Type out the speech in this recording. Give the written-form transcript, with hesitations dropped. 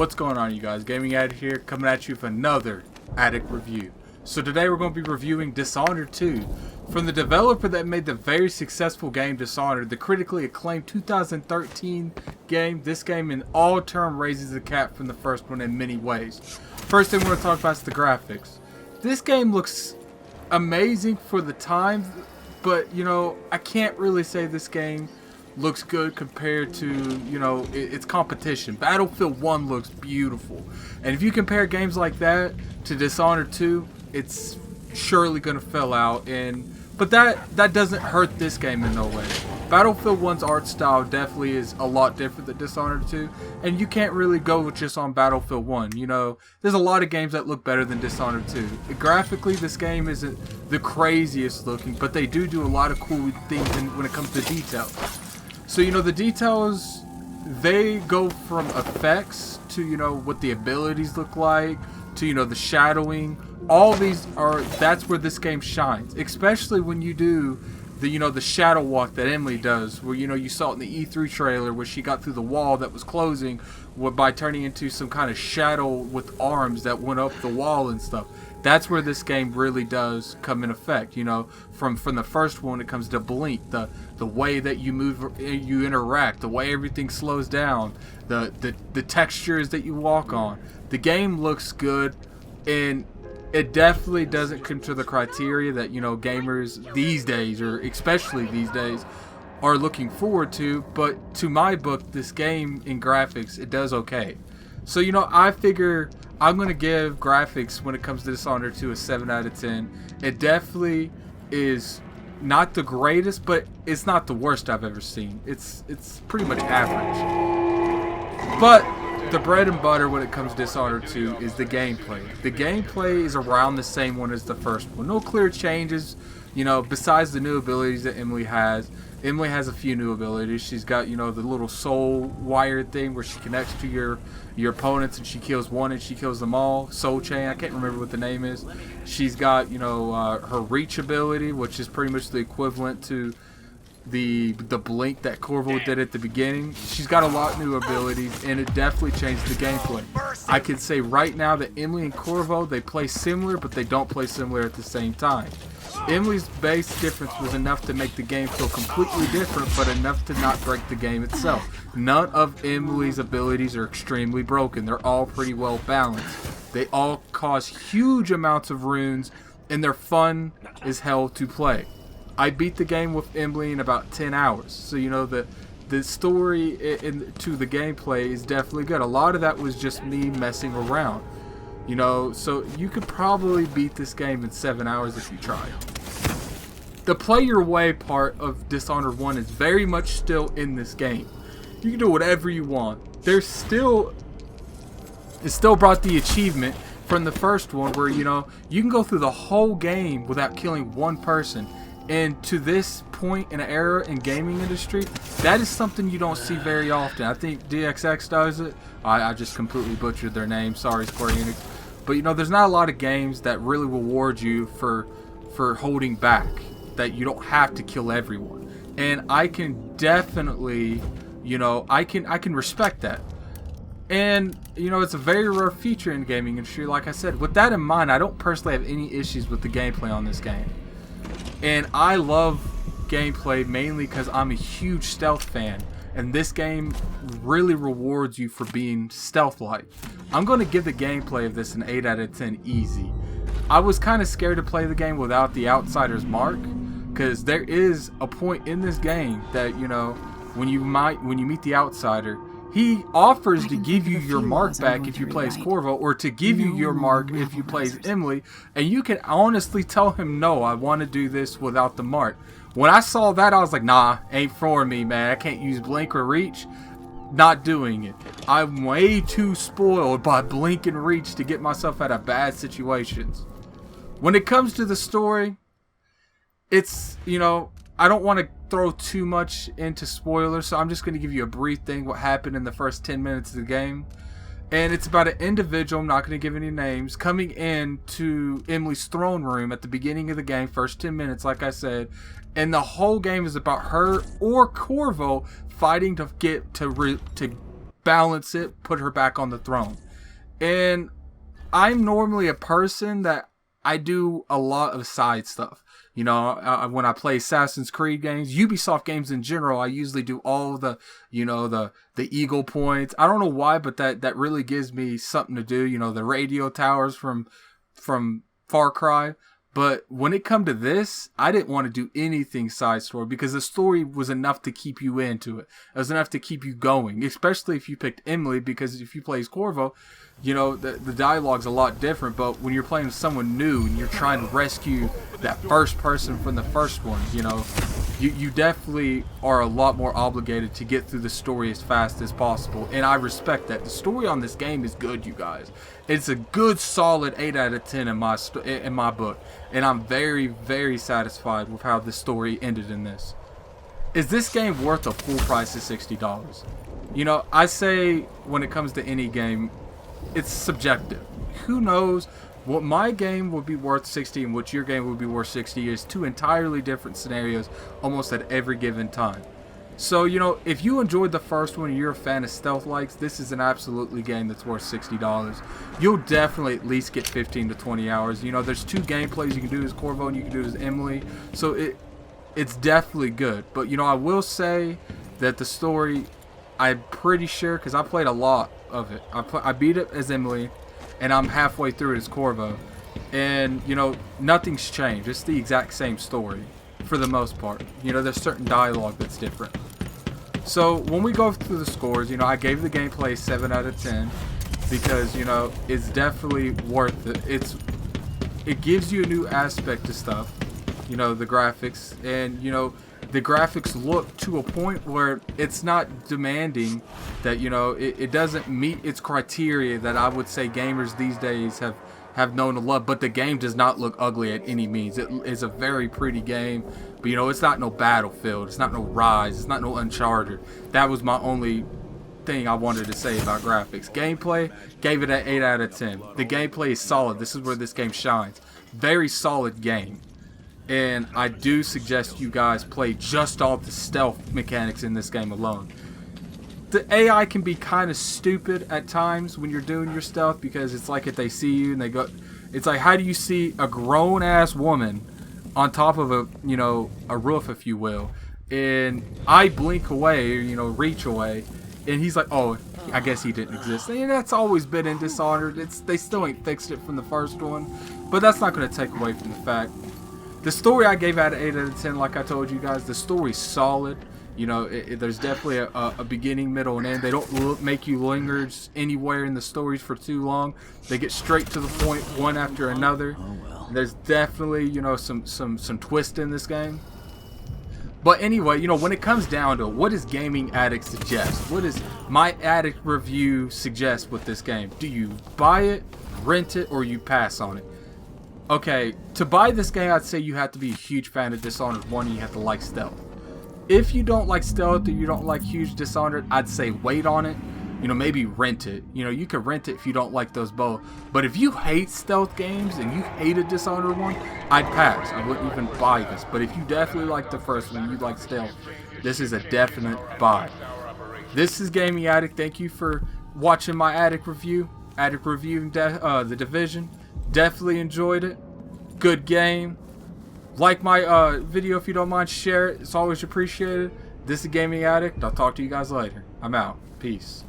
What's going on, you guys? Gaming Addict here, coming at you with another Addict review. So today we're going to be reviewing Dishonored 2 from the developer that made the very successful game Dishonored, the critically acclaimed 2013 game. This game in all terms raises the cap from the first one in many ways. First thing we're going to talk about is the graphics. This game looks amazing for the time, but you know, I can't really say this game looks good compared to, you know, its competition. Battlefield 1 looks beautiful, and if you compare games like that to Dishonored 2, it's surely gonna fill out. But that doesn't hurt this game in no way. Battlefield 1's art style definitely is a lot different than Dishonored 2, and you can't really go just on Battlefield 1. You know, there's a lot of games that look better than Dishonored 2. Graphically, this game isn't the craziest looking, but they do a lot of cool things when it comes to detail. So, you know, the details, they go from effects to, you know, what the abilities look like, to, you know, the shadowing. All these that's where this game shines, especially when you do the, you know, the shadow walk that Emily does, where, you know, you saw it in the E3 trailer where she got through the wall that was closing by turning into some kind of shadow with arms that went up the wall and stuff. That's where this game really does come in effect. You know, from the first one, it comes to Blink, the way that you move, you interact, the way everything slows down, the textures that you walk on. The game looks good, and it definitely doesn't come to the criteria that, you know, gamers these days, or especially these days, are looking forward to. But to my book, this game in graphics, it does okay. So, you know, I figure I'm going to give graphics when it comes to Dishonored 2 a 7 out of 10. It definitely is not the greatest, but it's not the worst I've ever seen. It's pretty much average. But the bread and butter when it comes to Dishonored 2 is the gameplay. The gameplay is around the same one as the first one. No clear changes, you know, besides the new abilities that Emily has. Emily has a few new abilities. She's got, you know, the little soul wire thing where she connects to your opponents and she kills one and she kills them all. Soul chain, I can't remember what the name is. She's got, you know, her reach ability, which is pretty much the equivalent to the blink that Corvo did at the beginning. She's got a lot of new abilities, and it definitely changed the gameplay. I can say right now that Emily and Corvo, they play similar, but they don't play similar at the same time. Emily's base difference was enough to make the game feel completely different, but enough to not break the game itself. None of Emily's abilities are extremely broken. They're all pretty well balanced. They all cause huge amounts of runes, and they're fun as hell to play. I beat the game with Emily in about 10 hours. So, you know, the story to the gameplay is definitely good. A lot of that was just me messing around. You know, so you could probably beat this game in 7 hours if you try. The play your way part of Dishonored 1 is very much still in this game. You can do whatever you want. It still brought the achievement from the first one where, you know, you can go through the whole game without killing one person. And to this point in an era in gaming industry, that is something you don't see very often. I think DXX does it. I just completely butchered their name. Sorry, Square Enix. But, you know, there's not a lot of games that really reward you for holding back, that you don't have to kill everyone. And I can definitely, you know, I can respect that. And, you know, it's a very rare feature in the gaming industry. Like I said, with that in mind, I don't personally have any issues with the gameplay on this game. And I love gameplay mainly because I'm a huge stealth fan, and this game really rewards you for being stealth-like. I'm going to give the gameplay of this an 8 out of 10 easy. I was kind of scared to play the game without the Outsider's mark, because there is a point in this game that, you know, when you meet the Outsider, he offers to give you your mark back if you play as Corvo, or to give you your mark if you play as Emily, and you can honestly tell him, no, I want to do this without the mark. When I saw that, I was like, nah, ain't for me, man. I can't use Blink or Reach. Not doing it. I'm way too spoiled by Blink and Reach to get myself out of bad situations. When it comes to the story, it's, you know, I don't want to throw too much into spoilers, so I'm just going to give you a brief thing what happened in the first 10 minutes of the game. And it's about an individual, I'm not going to give any names, coming into Emily's throne room at the beginning of the game, first 10 minutes, like I said. And the whole game is about her or Corvo fighting to balance it, put her back on the throne. And I'm normally a person that I do a lot of side stuff. You know, when I play Assassin's Creed games, Ubisoft games in general, I usually do all the, you know, the eagle points. I don't know why, but that really gives me something to do. You know, the radio towers from Far Cry. But when it come to this, I didn't want to do anything side story because the story was enough to keep you into it. It was enough to keep you going, especially if you picked Emily, because if you play as Corvo, you know, the dialogue's a lot different. But when you're playing with someone new and you're trying to rescue that first person from the first one, you know, you definitely are a lot more obligated to get through the story as fast as possible. And I respect that. The story on this game is good, you guys. It's a good, solid 8 out of 10 in my book. And I'm very, very satisfied with how the story ended in this. Is this game worth a full price of $60? You know, I say when it comes to any game, it's subjective. Who knows what my game would be worth 60 and what your game would be worth 60 is two entirely different scenarios almost at every given time. So, you know, if you enjoyed the first one and you're a fan of stealth likes, this is an absolutely game that's worth $60. You'll definitely at least get 15 to 20 hours. You know, there's two gameplays you can do as Corvo and you can do as Emily. So it's definitely good. But, you know, I will say that the story, I'm pretty sure, because I played a lot of it. I beat it as Emily, and I'm halfway through it as Corvo. And, you know, nothing's changed. It's the exact same story for the most part. You know, there's certain dialogue that's different. So when we go through the scores, you know, I gave the gameplay 7 out of 10 because, you know, it's definitely worth it. It gives you a new aspect to stuff, you know, the graphics, and, you know, the graphics look to a point where it's not demanding that, you know, it doesn't meet its criteria that I would say gamers these days have known to love, but the game does not look ugly at any means. It is a very pretty game, but, you know, it's not no Battlefield, it's not no Rise, it's not no Uncharted. That was my only thing I wanted to say about graphics. Gameplay, gave it an 8 out of 10. The gameplay is solid. This is where this game shines. Very solid game. And I do suggest you guys play just all the stealth mechanics in this game alone. The AI can be kind of stupid at times when you're doing your stealth, because it's like if they see you and they go, it's like, how do you see a grown ass woman on top of a, you know, a roof, if you will, and I blink away, or, you know, reach away, and he's like, oh, I guess he didn't exist. And that's always been in Dishonored. They still ain't fixed it from the first one, but that's not going to take away from the fact. The story I gave out of 8 out of 10, like I told you guys. The story's solid. You know, there's definitely a beginning, middle, and end. They don't make you linger anywhere in the stories for too long. They get straight to the point, one after another. There's definitely, you know, some twist in this game. But anyway, you know, when it comes down to it, what does Gaming Addict suggest? What does my Addict review suggest with this game? Do you buy it, rent it, or you pass on it? Okay, to buy this game, I'd say you have to be a huge fan of Dishonored 1 and you have to like stealth. If you don't like stealth or you don't like huge Dishonored, I'd say wait on it. You know, maybe rent it. You know, you can rent it if you don't like those both. But if you hate stealth games and you hated Dishonored 1, I'd pass. I wouldn't even buy this. But if you definitely like the first one, you like stealth, this is a definite buy. This is Gaming Addict. Thank you for watching my Addict review. Addict reviewing The Division. Definitely enjoyed it. Good game. Like my video if you don't mind. Share it. It's always appreciated. This is Gaming Addict. I'll talk to you guys later. I'm out. Peace.